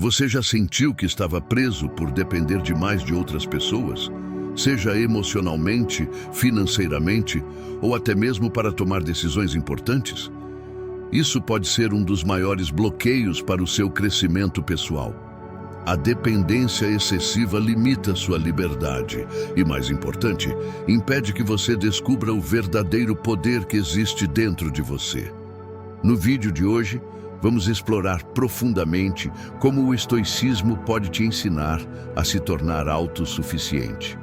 Você já sentiu que estava preso por depender demais de outras pessoas? Seja emocionalmente, financeiramente ou até mesmo para tomar decisões importantes? Isso pode ser um dos maiores bloqueios para o seu crescimento pessoal. A dependência excessiva limita sua liberdade e, mais importante, impede que você descubra o verdadeiro poder que existe dentro de você. No vídeo de hoje, vamos explorar profundamente como o estoicismo pode te ensinar a se tornar autossuficiente.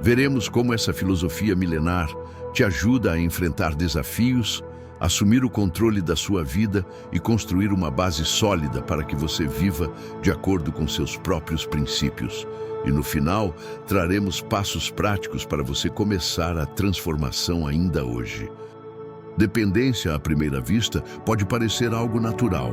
Veremos como essa filosofia milenar te ajuda a enfrentar desafios, assumir o controle da sua vida e construir uma base sólida para que você viva de acordo com seus próprios princípios. E no final, traremos passos práticos para você começar a transformação ainda hoje. Dependência, à primeira vista, pode parecer algo natural.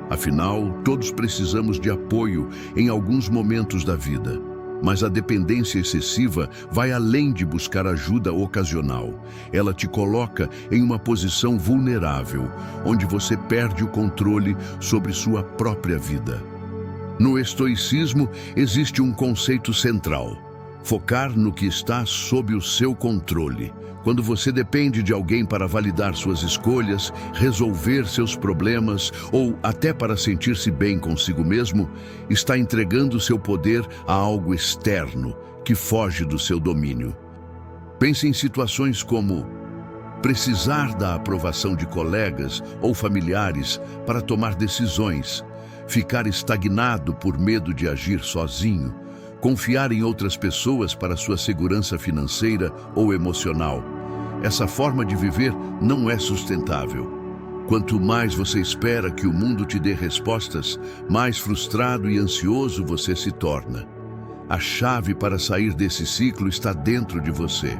Afinal, todos precisamos de apoio em alguns momentos da vida. Mas a dependência excessiva vai além de buscar ajuda ocasional. Ela te coloca em uma posição vulnerável, onde você perde o controle sobre sua própria vida. No estoicismo, existe um conceito central: focar no que está sob o seu controle. Quando você depende de alguém para validar suas escolhas, resolver seus problemas ou até para sentir-se bem consigo mesmo, está entregando seu poder a algo externo que foge do seu domínio. Pense em situações como precisar da aprovação de colegas ou familiares para tomar decisões, ficar estagnado por medo de agir sozinho, confiar em outras pessoas para sua segurança financeira ou emocional. Essa forma de viver não é sustentável. Quanto mais você espera que o mundo te dê respostas, mais frustrado e ansioso você se torna. A chave para sair desse ciclo está dentro de você.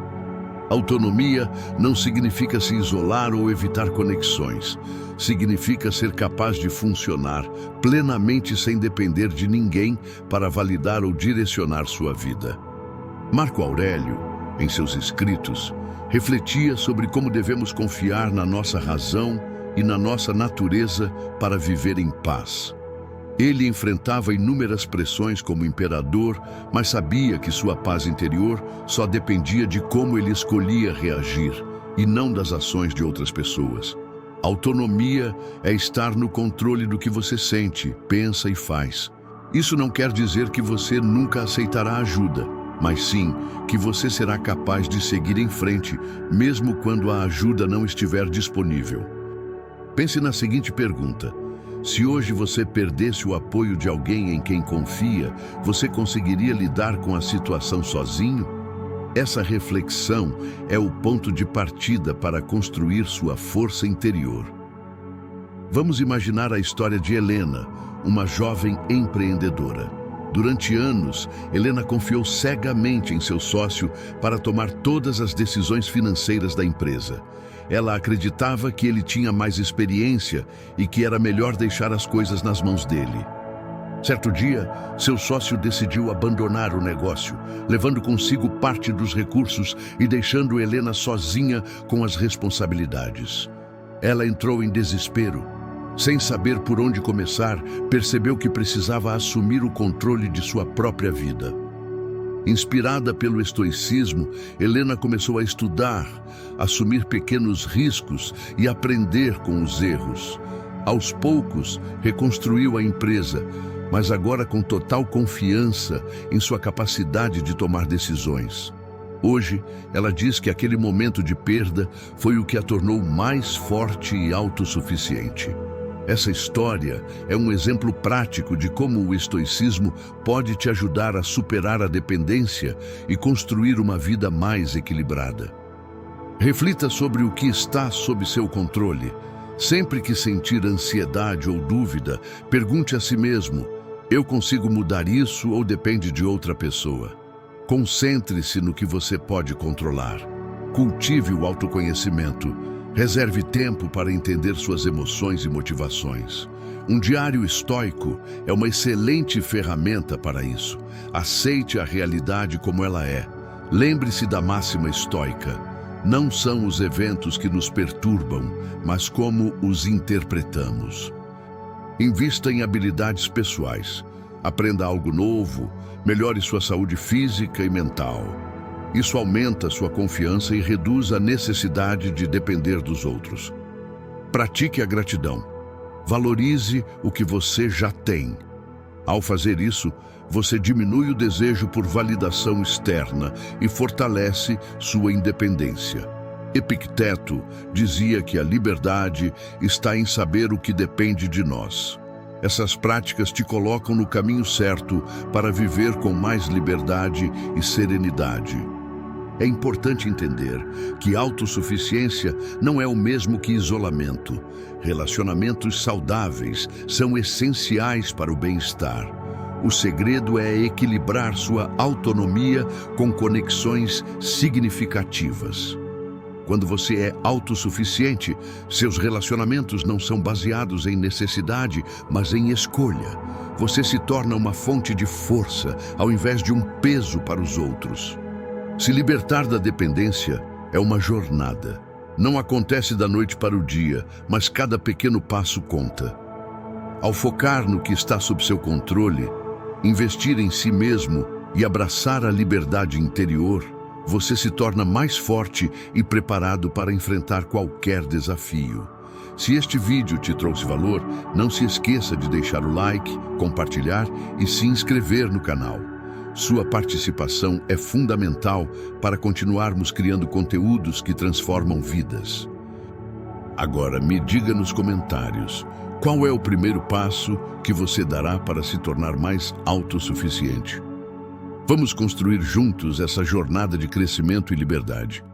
Autonomia não significa se isolar ou evitar conexões. Significa ser capaz de funcionar plenamente sem depender de ninguém para validar ou direcionar sua vida. Marco Aurélio, em seus escritos, refletia sobre como devemos confiar na nossa razão e na nossa natureza para viver em paz. Ele enfrentava inúmeras pressões como imperador, mas sabia que sua paz interior só dependia de como ele escolhia reagir e não das ações de outras pessoas. Autonomia é estar no controle do que você sente, pensa e faz. Isso não quer dizer que você nunca aceitará ajuda, mas sim que você será capaz de seguir em frente, mesmo quando a ajuda não estiver disponível. Pense na seguinte pergunta: se hoje você perdesse o apoio de alguém em quem confia, você conseguiria lidar com a situação sozinho? Essa reflexão é o ponto de partida para construir sua força interior. Vamos imaginar a história de Helena, uma jovem empreendedora. Durante anos, Helena confiou cegamente em seu sócio para tomar todas as decisões financeiras da empresa. Ela acreditava que ele tinha mais experiência e que era melhor deixar as coisas nas mãos dele. Certo dia, seu sócio decidiu abandonar o negócio, levando consigo parte dos recursos e deixando Helena sozinha com as responsabilidades. Ela entrou em desespero. Sem saber por onde começar, percebeu que precisava assumir o controle de sua própria vida. Inspirada pelo estoicismo, Helena começou a estudar, assumir pequenos riscos e aprender com os erros. Aos poucos, reconstruiu a empresa, mas agora com total confiança em sua capacidade de tomar decisões. Hoje, ela diz que aquele momento de perda foi o que a tornou mais forte e autossuficiente. Essa história é um exemplo prático de como o estoicismo pode te ajudar a superar a dependência e construir uma vida mais equilibrada. Reflita sobre o que está sob seu controle. Sempre que sentir ansiedade ou dúvida, pergunte a si mesmo: eu consigo mudar isso ou depende de outra pessoa? Concentre-se no que você pode controlar. Cultive o autoconhecimento. Reserve tempo para entender suas emoções e motivações. Um diário estoico é uma excelente ferramenta para isso. Aceite a realidade como ela é. Lembre-se da máxima estoica: não são os eventos que nos perturbam, mas como os interpretamos. Invista em habilidades pessoais. Aprenda algo novo, melhore sua saúde física e mental. Isso aumenta sua confiança e reduz a necessidade de depender dos outros. Pratique a gratidão. Valorize o que você já tem. Ao fazer isso, você diminui o desejo por validação externa e fortalece sua independência. Epicteto dizia que a liberdade está em saber o que depende de nós. Essas práticas te colocam no caminho certo para viver com mais liberdade e serenidade. É importante entender que autossuficiência não é o mesmo que isolamento. Relacionamentos saudáveis são essenciais para o bem-estar. O segredo é equilibrar sua autonomia com conexões significativas. Quando você é autossuficiente, seus relacionamentos não são baseados em necessidade, mas em escolha. Você se torna uma fonte de força, ao invés de um peso para os outros. Se libertar da dependência é uma jornada. Não acontece da noite para o dia, mas cada pequeno passo conta. Ao focar no que está sob seu controle, investir em si mesmo e abraçar a liberdade interior, você se torna mais forte e preparado para enfrentar qualquer desafio. Se este vídeo te trouxe valor, não se esqueça de deixar o like, compartilhar e se inscrever no canal. Sua participação é fundamental para continuarmos criando conteúdos que transformam vidas. Agora, me diga nos comentários, qual é o primeiro passo que você dará para se tornar mais autossuficiente? Vamos construir juntos essa jornada de crescimento e liberdade.